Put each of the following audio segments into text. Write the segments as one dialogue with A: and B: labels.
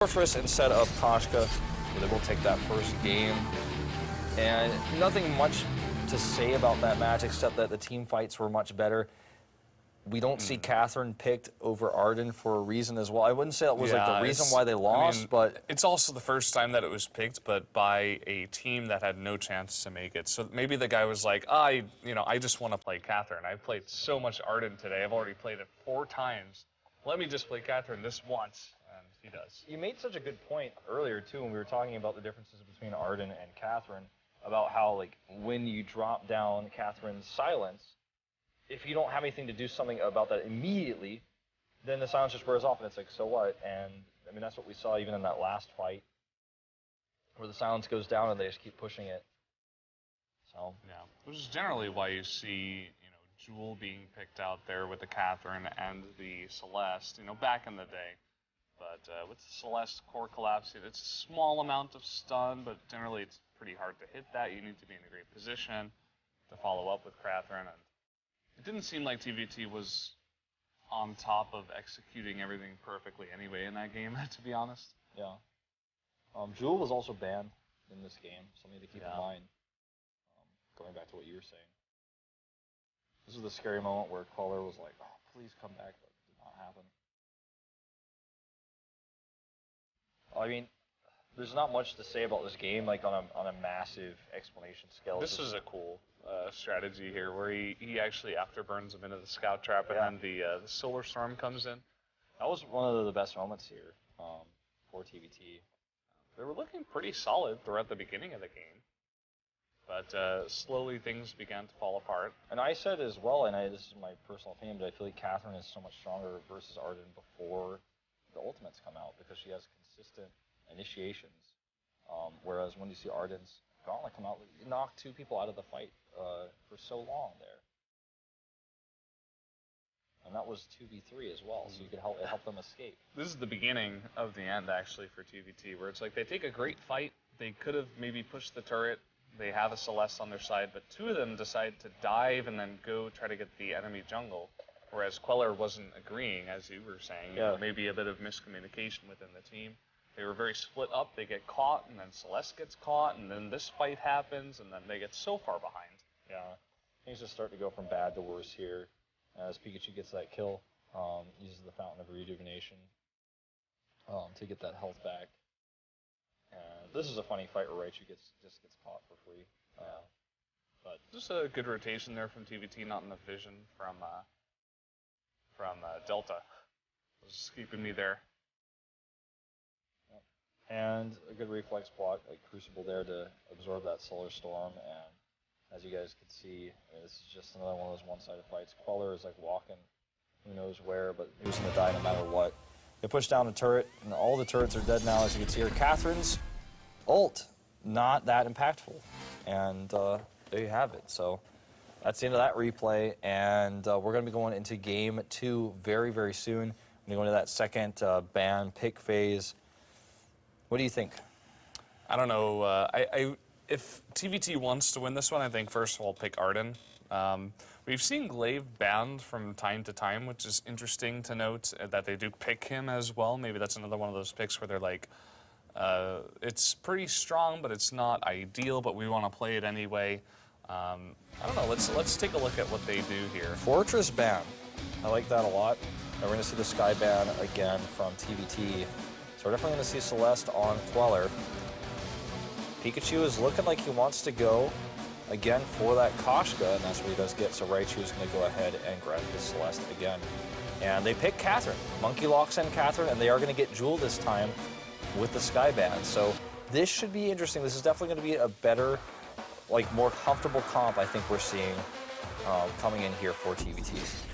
A: Fortress instead of Koshka. They will take that first game. And nothing much to say about that match except that the team fights were much better. We don't see Catherine picked over Arden for a reason as well. I wouldn't say that was like the reason why they lost, but
B: it's also the first time that it was picked, but by a team that had no chance to make it. So maybe the guy was like, I just want to play Catherine. I've played so much Arden today. I've already played it 4 times. Let me just play Catherine this once, and he does.
A: You made such a good point earlier too when we were talking about the differences between Arden and Catherine, about how like when you drop down Catherine's silence, if you don't have anything to do something about that immediately, then the silence just wears off, and it's like, so what? And I mean, that's what we saw even in that last fight, where the silence goes down and they just keep pushing it. So
B: yeah, which is generally why you see Jewel being picked out there with the Catherine and the Celeste, back in the day. But with the Celeste core collapse, it's a small amount of stun, but generally it's pretty hard to hit that. You need to be in a great position to follow up with Catherine. And it didn't seem like TVT was on top of executing everything perfectly anyway in that game, to be honest.
A: Yeah. Jewel was also banned in this game, something to keep in mind. Going back to what you were saying. This is the scary moment where Queller was like, oh, please come back, but it did not happen. I mean, there's not much to say about this game, like on a massive explanation scale.
B: This is a cool strategy here, where he actually afterburns him into the scout trap, and then the solar storm comes in.
A: That was one of the best moments here for TVT.
B: They were looking pretty solid throughout the beginning of the game, but slowly things began to fall apart.
A: And I said as well, and this is my personal opinion, but I feel like Catherine is so much stronger versus Arden before the ultimates come out, because she has consistent initiations, whereas when you see Arden's gauntlet come out, you knock 2 people out of the fight for so long there. And that was 2v3 as well, so you could help them escape.
B: This is the beginning of the end, actually, for TVT, where it's like they take a great fight. They could have maybe pushed the turret. They have a Celeste on their side, but 2 of them decide to dive and then go try to get the enemy jungle, whereas Queller wasn't agreeing, as you were saying.
A: Yeah.
B: Maybe a bit of miscommunication within the team. They were very split up. They get caught, and then Celeste gets caught, and then this fight happens, and then they get so far behind.
A: Yeah, things just start to go from bad to worse here. As Pikachu gets that kill, uses the Fountain of Rejuvenation to get that health back. And this is a funny fight where Raichu just gets caught for free. But
B: just a good rotation there from TVT, not enough vision from Delta. It was keeping me there.
A: And a good reflex block, like Crucible there to absorb that Solar Storm. And as you guys can see, this is just another one of those one-sided fights. Queller is like walking who knows where, but he was going to die no matter what. They push down a turret, and all the turrets are dead now, as you can see here. Catherine's ult, not that impactful. And there you have it. So that's the end of that replay, and we're going to be going into Game 2 very, very soon. We're going to go into that second ban pick phase. What do you think?
B: I don't know. If TVT wants to win this one, I think first of all pick Arden. We've seen Glaive banned from time to time, which is interesting to note that they do pick him as well. Maybe that's another one of those picks where they're like, it's pretty strong, but it's not ideal, but we want to play it anyway. I don't know. Let's take a look at what they do here.
A: Fortress ban. I like that a lot. And we're going to see the Sky ban again from TVT. So we're definitely going to see Celeste on Queller. Pikachu is looking like he wants to go again for that Koshka, and that's what he does get. So Raichu is going to go ahead and grab his Celeste again. And they pick Catherine. Monkey locks in Catherine, and they are going to get Jewel this time with the Sky ban. So this should be interesting. This is definitely going to be a better, like more comfortable comp I think we're seeing coming in here for TVT.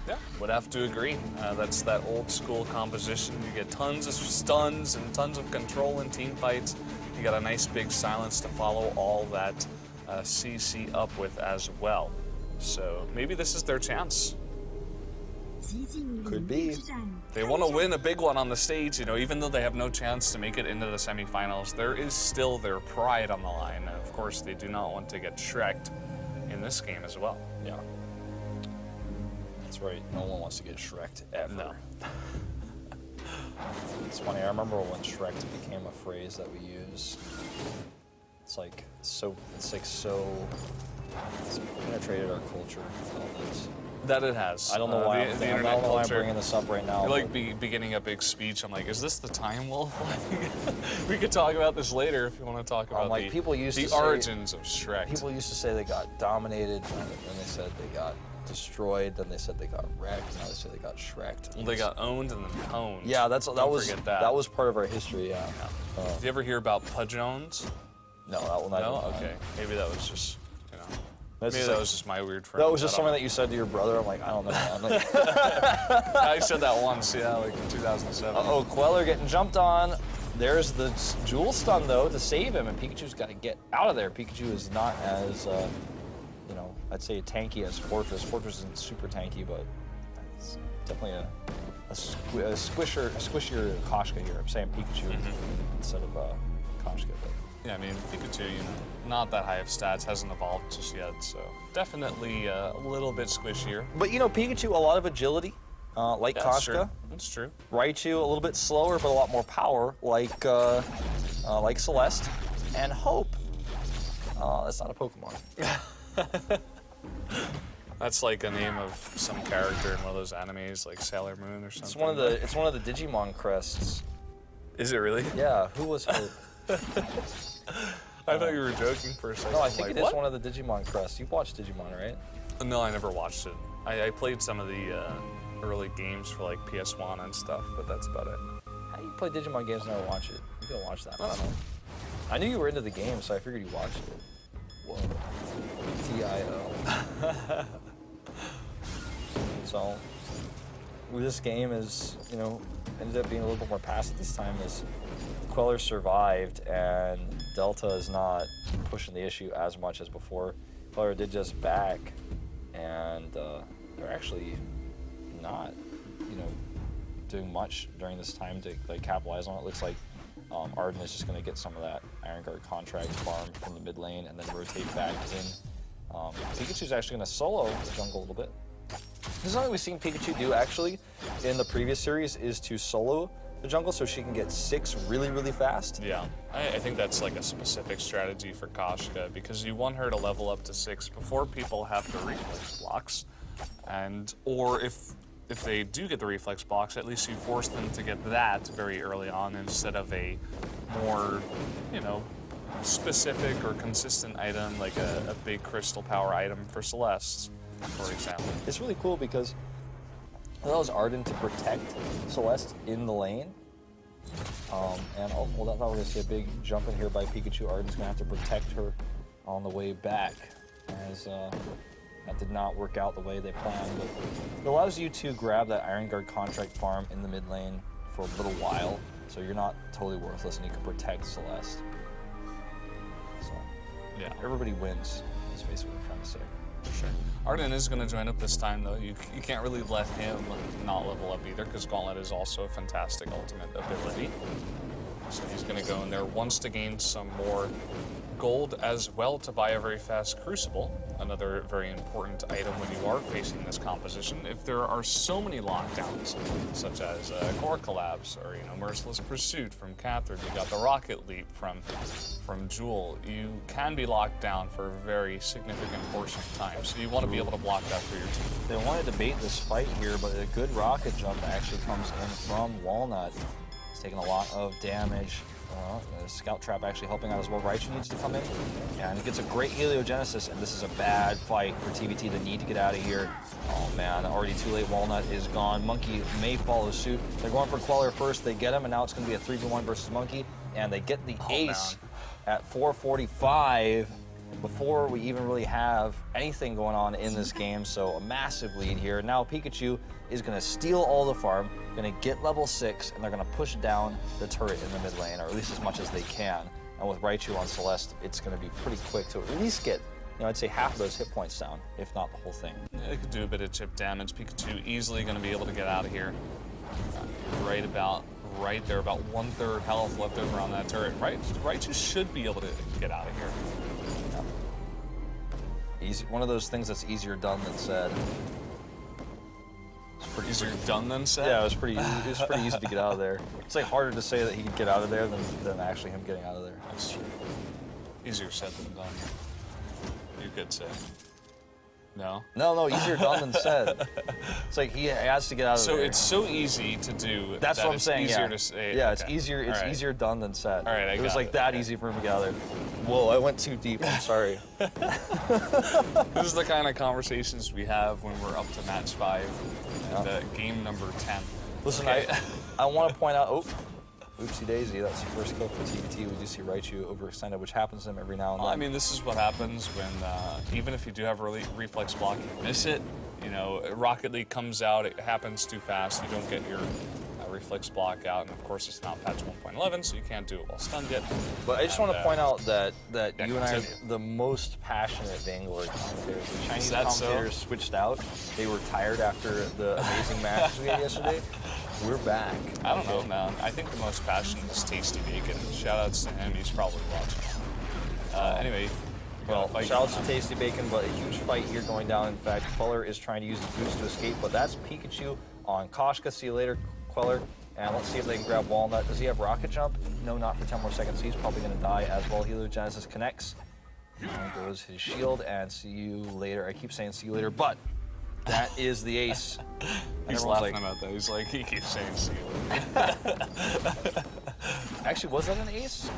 B: Yeah, would have to agree. That's that old school composition. You get tons of stuns and tons of control in team fights. You got a nice big silence to follow all that CC up with as well. So maybe this is their chance.
A: Could be.
B: They want to win a big one on the stage, even though they have no chance to make it into the semifinals. There is still their pride on the line. And of course, they do not want to get Shrek'd in this game as well.
A: Yeah. That's right. No one wants to get Shrek'd ever.
B: No.
A: It's funny, I remember when Shrek became a phrase that we use. It's like it's penetrated our culture, all this.
B: That it has.
A: I don't know why,
B: the
A: I
B: internet
A: don't know why I'm
B: culture.
A: bringing this up right now.
B: You're like beginning a big speech. I'm like, is this the time, Wolf? We could talk about this later if you want to talk about
A: like, people used to
B: the
A: say,
B: origins of Shrek.
A: People used to say they got dominated, then they said they got destroyed, then they said they got wrecked, now they say they got Shreked.
B: Well, they got owned and then pwned.
A: Yeah, that was
B: forget that.
A: that was part of our history. Yeah.
B: Did you ever hear about Pudgeones?
A: No, that one I
B: No.
A: didn't.
B: Okay. Maybe that was just, you know.
A: That's
B: Maybe
A: just
B: that
A: like-
B: was just my weird friend.
A: That was just something that you said to your brother. I'm like, I don't know. I'm like,
B: I said that once, yeah, like in 2007.
A: oh, Queller getting jumped on. There's the Jewel stun though to save him, and Pikachu's got to get out of there. Pikachu is not as, you know, I'd say tanky as Fortress. Fortress isn't super tanky, but it's definitely a squishier Koshka here. I'm saying Pikachu instead of Koshka. But.
B: Yeah, I mean, Pikachu, you know, not that high of stats, hasn't evolved just yet, so definitely a little bit squishier.
A: But you know, Pikachu, a lot of agility, like
B: That's true.
A: Koshka.
B: That's true.
A: Raichu, a little bit slower, but a lot more power, like Celeste. And Hope. That's not a Pokemon.
B: That's like a name of some character in one of those animes, like Sailor Moon or something.
A: It's one of the Digimon crests.
B: Is it really?
A: Yeah, who was Hope?
B: I thought you were joking for a second.
A: No, I think
B: like,
A: it is
B: what?
A: one of the Digimon crests. You've watched Digimon, right?
B: No, I never watched it. I played some of the early games for like PS1 and stuff, but that's about it.
A: How do you play Digimon games and never watch it? You gotta watch that. I don't know. I knew you were into the game, so I figured you watched it. Whoa. T-I-O. So, this game is, you know, ended up being a little bit more passive this time as Queller survived and Delta is not pushing the issue as much as before. Queller did just back and they're actually not, you know, doing much during this time to like capitalize on it. Looks like Arden is just going to get some of that Iron Guard contract farm from the mid lane and then rotate back in. Pikachu's actually going to solo the jungle a little bit. This is something we've seen Pikachu do actually in the previous series is to solo the jungle so she can get 6 really, really fast.
B: Yeah, I think that's like a specific strategy for Koshka because you want her to level up to 6 before people have the reflex blocks, or if they do get the reflex blocks, at least you force them to get that very early on instead of a more, you know, specific or consistent item like a big crystal power item for Celeste, for example.
A: It's really cool because it allows Arden to protect Celeste in the lane. And oh, well, I thought we were going to see a big jump in here by Pikachu. Arden's going to have to protect her on the way back, as that did not work out the way they planned. But it allows you to grab that Iron Guard contract farm in the mid lane for a little while, so you're not totally worthless, and you can protect Celeste. So
B: Yeah,
A: everybody wins. Is basically what I'm trying to say.
B: for sure. Arden is going to join up this time, though. You can't really let him not level up either, because Gauntlet is also a fantastic ultimate ability. So he's going to go in there, wants to gain some more gold as well to buy a very fast Crucible, another very important item when you are facing this composition. If there are so many lockdowns, such as Core Collapse or Merciless Pursuit from Catherine, you got the Rocket Leap from Jewel, you can be locked down for a very significant portion of time. So you want to be able to block that for your team.
A: They wanted to bait this fight here, but a good rocket jump actually comes in from Walnut. He's taking a lot of damage. The Scout Trap actually helping out as well. Raichu needs to come in, and he gets a great Heliogenesis, and this is a bad fight for TVT. They need to get out of here. Oh man, already too late. Walnut is gone. Monkey may follow suit. They're going for Queller first. They get him, and now it's going to be a 3v1 versus Monkey, and they get the ace at 4:45 before we even really have anything going on in this game. So a massive lead here. Now Pikachu is going to steal all the farm, going to get level 6, and they're going to push down the turret in the mid lane, or at least as much as they can. And with Raichu on Celeste, it's going to be pretty quick to at least get, I'd say half of those hit points down, if not the whole thing.
B: Yeah, it could do a bit of chip damage. Pikachu easily going to be able to get out of here. Right there, about 1/3 health left over on that turret. Raichu should be able to get out of here.
A: Easy, one of those things that's easier done than said. pretty
B: Easier done than said?
A: Yeah, it was pretty easy to get out of there. It's like harder to say that he could get out of there than actually him getting out of there.
B: That's true. Easier said than done. You could say. No?
A: No, easier done than said. It's like he has to get out of there.
B: So it's so easy to do.
A: That's what I'm saying.
B: Easier to say.
A: Yeah,
B: okay.
A: it's easier. It's easier done than said.
B: All right,
A: it was like that easy for him to get out of there. Whoa, I went too deep. I'm sorry.
B: This is the kind of conversations we have when we're up to match 5 and game number 10.
A: Listen,
B: okay.
A: I want to point out. Oh, oopsie daisy. That's the first kill for TVT. We do see Raichu overextended, which happens to him every now and then.
B: Well, I mean, this is what happens when even if you do have reflex block, you miss it. You know, Rocket League comes out, it happens too fast. You don't get your reflex block out, and of course it's not patch 1.11, so you can't do it while stunned yet.
A: But I just want to point out that you and I are the most passionate Vainglory commentators. The Chinese commentators switched out. They were tired after the amazing matches we had yesterday. We're back.
B: I don't know, man. I think the most passionate is Tasty Bacon. Shoutouts to him. He's probably watching. Anyway.
A: Well, shoutouts to Tasty Bacon, but a huge fight here going down. In fact, Queller is trying to use the boost to escape, but that's Pikachu on Koshka. See you later, Queller. And let's see if they can grab Walnut. Does he have Rocket Jump? No, not for 10 more seconds. He's probably going to die as well. Heliogenesis connects. And goes his shield, and see you later. I keep saying see you later, but that is the ace.
B: He's laughing about that. He's like, he keeps saying see you later.
A: Actually, was that an ace?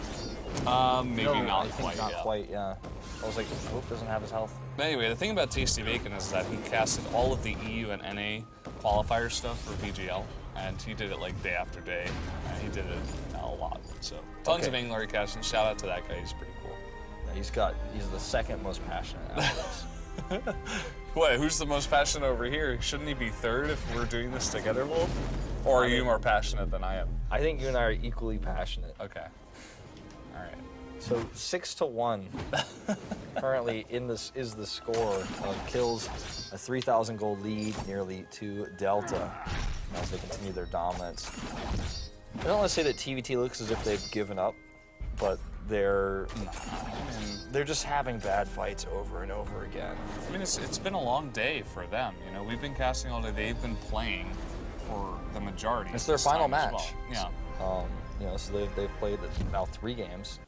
B: Maybe
A: no,
B: not quite.
A: Not quite, yeah. I was like, Hope doesn't have his health.
B: But anyway, the thing about Tasty Bacon is that he casted all of the EU and NA qualifier stuff for VGL, and he did it like day after day, and he did it a lot. So tons of Vainglory casting. Shout out to that guy. He's pretty cool.
A: Yeah, he's the second most passionate out of us.
B: What? Who's the most passionate over here? Shouldn't he be third if we're doing this together, Wolf? Or are you more passionate than I am?
A: I think you and I are equally passionate.
B: Okay. All right.
A: So 6-1 currently in this is the score of kills, a 3,000 gold lead nearly to Delta as they continue their dominance. I don't want to say that TVT looks as if they've given up, but they're just having bad fights over and over again.
B: I mean, it's been a long day for them. You know, we've been casting all day. They've been playing for the majority.
A: It's their final match.
B: Well. Yeah.
A: You know, so they've played now 3 games.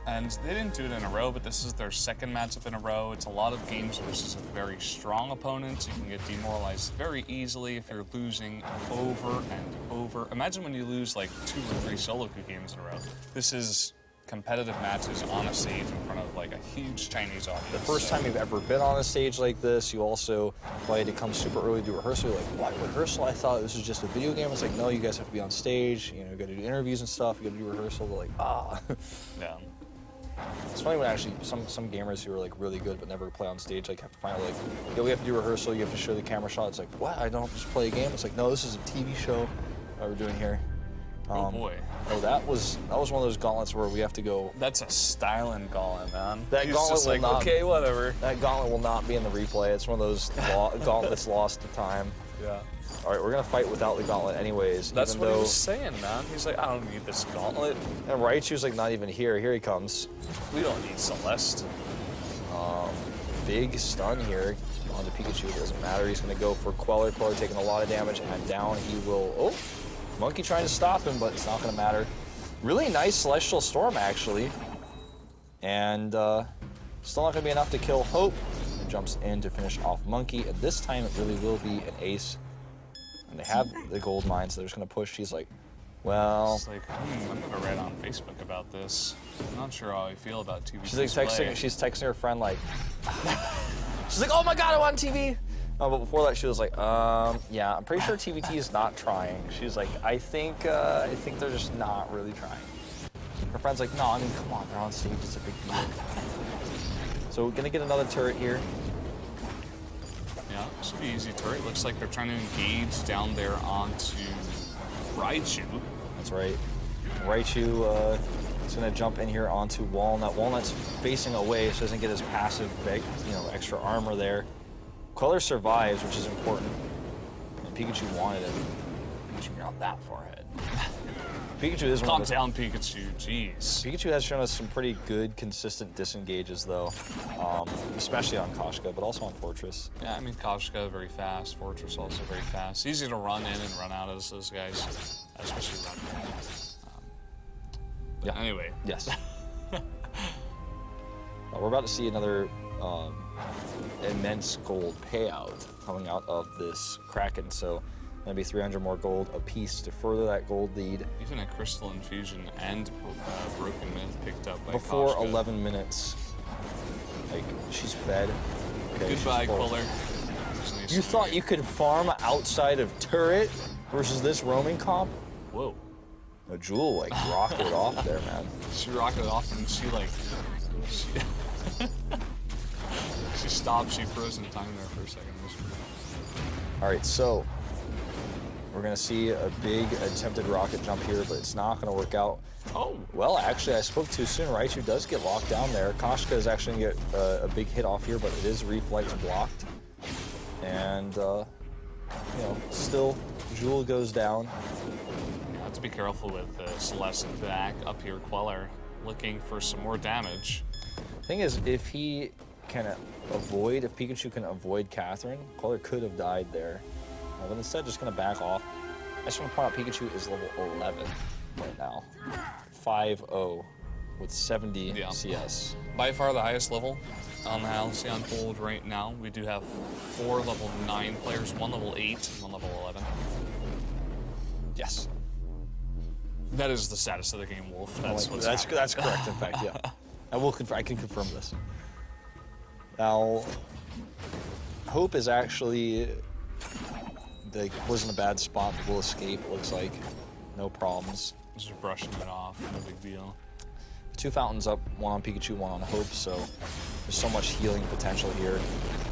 B: And they didn't do it in a row, but this is their second matchup in a row. It's a lot of games versus a very strong opponent. You can get demoralized very easily if you're losing over and over. Imagine when you lose like 2 or 3 solo queue games in a row. This is competitive matches on a stage in front of like a huge Chinese audience.
A: The first time you've ever been on a stage like this, you also probably had to come super early to do rehearsal. You're like, what, rehearsal? I thought this was just a video game. It's like, no, you guys have to be on stage. You know, you got to do interviews and stuff. You got to do rehearsal. They're like,
B: Yeah.
A: It's funny when actually some gamers who are like really good but never play on stage like have to find out like, yo, we have to do rehearsal. You have to show the camera shot. It's like, what? I don't just play a game. It's like, no, this is a TV show that we're doing here.
B: Oh boy.
A: Oh, that was one of those gauntlets where we have to go.
B: That's a styling gauntlet, man.
A: That
B: He's
A: gauntlet
B: just
A: will
B: like,
A: not.
B: okay, whatever.
A: That gauntlet will not be in the replay. It's one of those gauntlets lost to time.
B: Yeah.
A: All right, we're gonna fight without the gauntlet anyways.
B: That's what he was saying, man. He's like, I don't need this gauntlet.
A: And Raichu's like not even here. Here he comes.
B: We don't need Celeste.
A: Big stun here on the Pikachu. It doesn't matter. He's gonna go for Queller. Queller taking a lot of damage, and down he will. Oh, Monkey trying to stop him, but it's not gonna matter. Really nice Celestial Storm actually, and still not gonna be enough to kill Hope. And jumps in to finish off Monkey, and this time it really will be an ace. And they have the gold mine, so they're just gonna push. He's like, well.
B: It's like, I'm gonna write on Facebook about this. I'm not sure how I feel about TV.
A: She's like texting. She's texting her friend like. She's like, oh my god, I'm on TV. Oh, but before that, she was like, yeah, I'm pretty sure TVT is not trying. She's like, I think they're just not really trying. Her friend's like, no, I mean, come on, they're on stage. It's a big deal. So we're gonna get another turret here.
B: Yeah, this should be easy turret. Looks like they're trying to engage down there onto Raichu.
A: That's right. Raichu is going to jump in here onto Walnut. Walnut's facing away, so doesn't get his passive, extra armor there. Queller survives, which is important. And Pikachu wanted it. Pikachu, you're not that far ahead. Pikachu is
B: Calm down, Pikachu. Jeez.
A: Pikachu has shown us some pretty good, consistent disengages, though, especially on Koshka, but also on Fortress.
B: Yeah, I mean, Koshka very fast, Fortress also very fast. Easy to run in and run out as those guys, especially run in. Yeah. Anyway.
A: Yes. We're about to see another immense gold payout coming out of this Kraken, so going to be 300 more gold apiece to further that gold lead.
B: Even a Crystal Infusion and Broken Myth picked up by
A: Before
B: Koshka.
A: 11 minutes. Like, she's fed. Okay,
B: Goodbye, Quiller.
A: You thought you could farm outside of turret versus this roaming comp?
B: Whoa.
A: No, Jewel, like, rocketed off there, man.
B: She rocketed off and she she stopped, she froze in time there for a second.
A: All right, so we're gonna see a big attempted rocket jump here, but it's not gonna work out.
B: Oh.
A: Well, actually, I spoke too soon. Raichu does get locked down there. Koshka is actually gonna get a big hit off here, but it is reflex blocked. And, still, Jewel goes down.
B: You have to be careful with Celeste back up here. Queller looking for some more damage.
A: Thing is, if he can if Pikachu can avoid Catherine, Queller could have died there. But instead, just gonna back off. I just want to point out Pikachu is level 11 right now. 5-0 with 70 CS.
B: By far the highest level on the Halcyon pool right now. We do have 4 level 9 players, 1 level 8 and 1 level 11.
A: Yes.
B: That is the status of the game, Wolf. That's
A: correct, in fact, yeah. I can confirm this. Now, Hope is actually was in a bad spot, but will escape, looks like. No problems.
B: Just brushing it off, no big deal.
A: 2 fountains up, 1 on Pikachu, 1 on Hope, so there's so much healing potential here.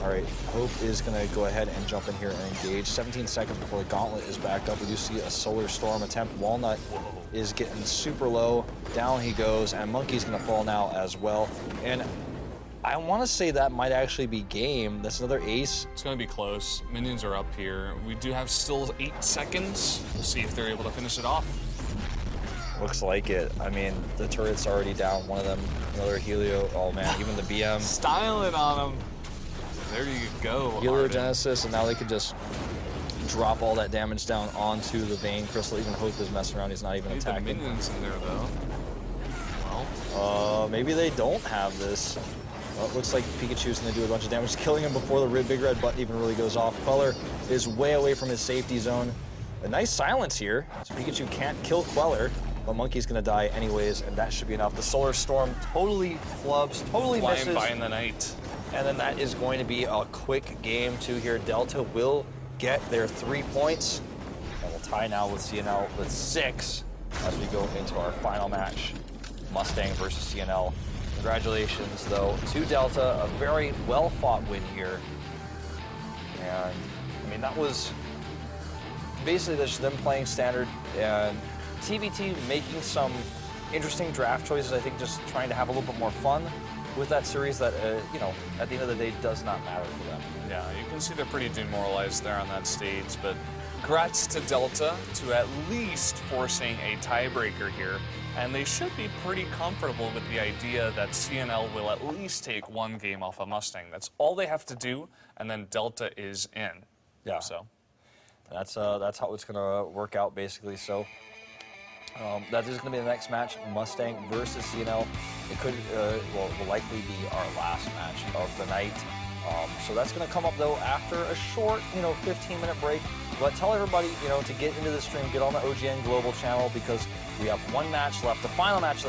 A: All right, Hope is gonna go ahead and jump in here and engage. 17 seconds before the gauntlet is back up. We do see a Solar Storm attempt. Walnut is getting super low. Down he goes, and Monkey's gonna fall now as well. And I want to say that might actually be game. That's another ace.
B: It's going to be close. Minions are up here. We do have still 8 seconds. We'll see if they're able to finish it off.
A: Looks like it. I mean, the turret's already down. One of them, another Helio. Oh man, even the BM.
B: Styling on them. There you go.
A: Heliogenesis, and now they can just drop all that damage down onto the Vein Crystal. Even Hope is messing around. He's not even attacking.
B: The minions in there though.
A: Well, maybe they don't have this. Well, it looks like Pikachu's going to do a bunch of damage, killing him before the big red button even really goes off. Queller is way away from his safety zone. A nice silence here, so Pikachu can't kill Queller, but Monkey's going to die anyways, and that should be enough. The Solar Storm totally flubs, totally misses.
B: Flying by in the night.
A: And then that is going to be a quick game too here. Delta will get their 3 points, and we'll tie now with CNL with 6 as we go into our final match, Mustang versus CNL. Congratulations, though, to Delta. A very well-fought win here. And, I mean, that was basically just them playing standard and TVT making some interesting draft choices. I think just trying to have a little bit more fun with that series that, at the end of the day, does not matter for them.
B: Yeah, you can see they're pretty demoralized there on that stage, but congrats to Delta to at least forcing a tiebreaker here. And they should be pretty comfortable with the idea that CNL will at least take 1 game off a Mustang. That's all they have to do, and then Delta is in.
A: Yeah.
B: So
A: that's how it's gonna work out basically. So that is gonna be the next match, Mustang versus CNL. It could, will likely be our last match of the night. So that's gonna come up though after a short, 15-minute break. But tell everybody, to get into the stream, get on the OGN Global channel because we have 1 match left, the final match.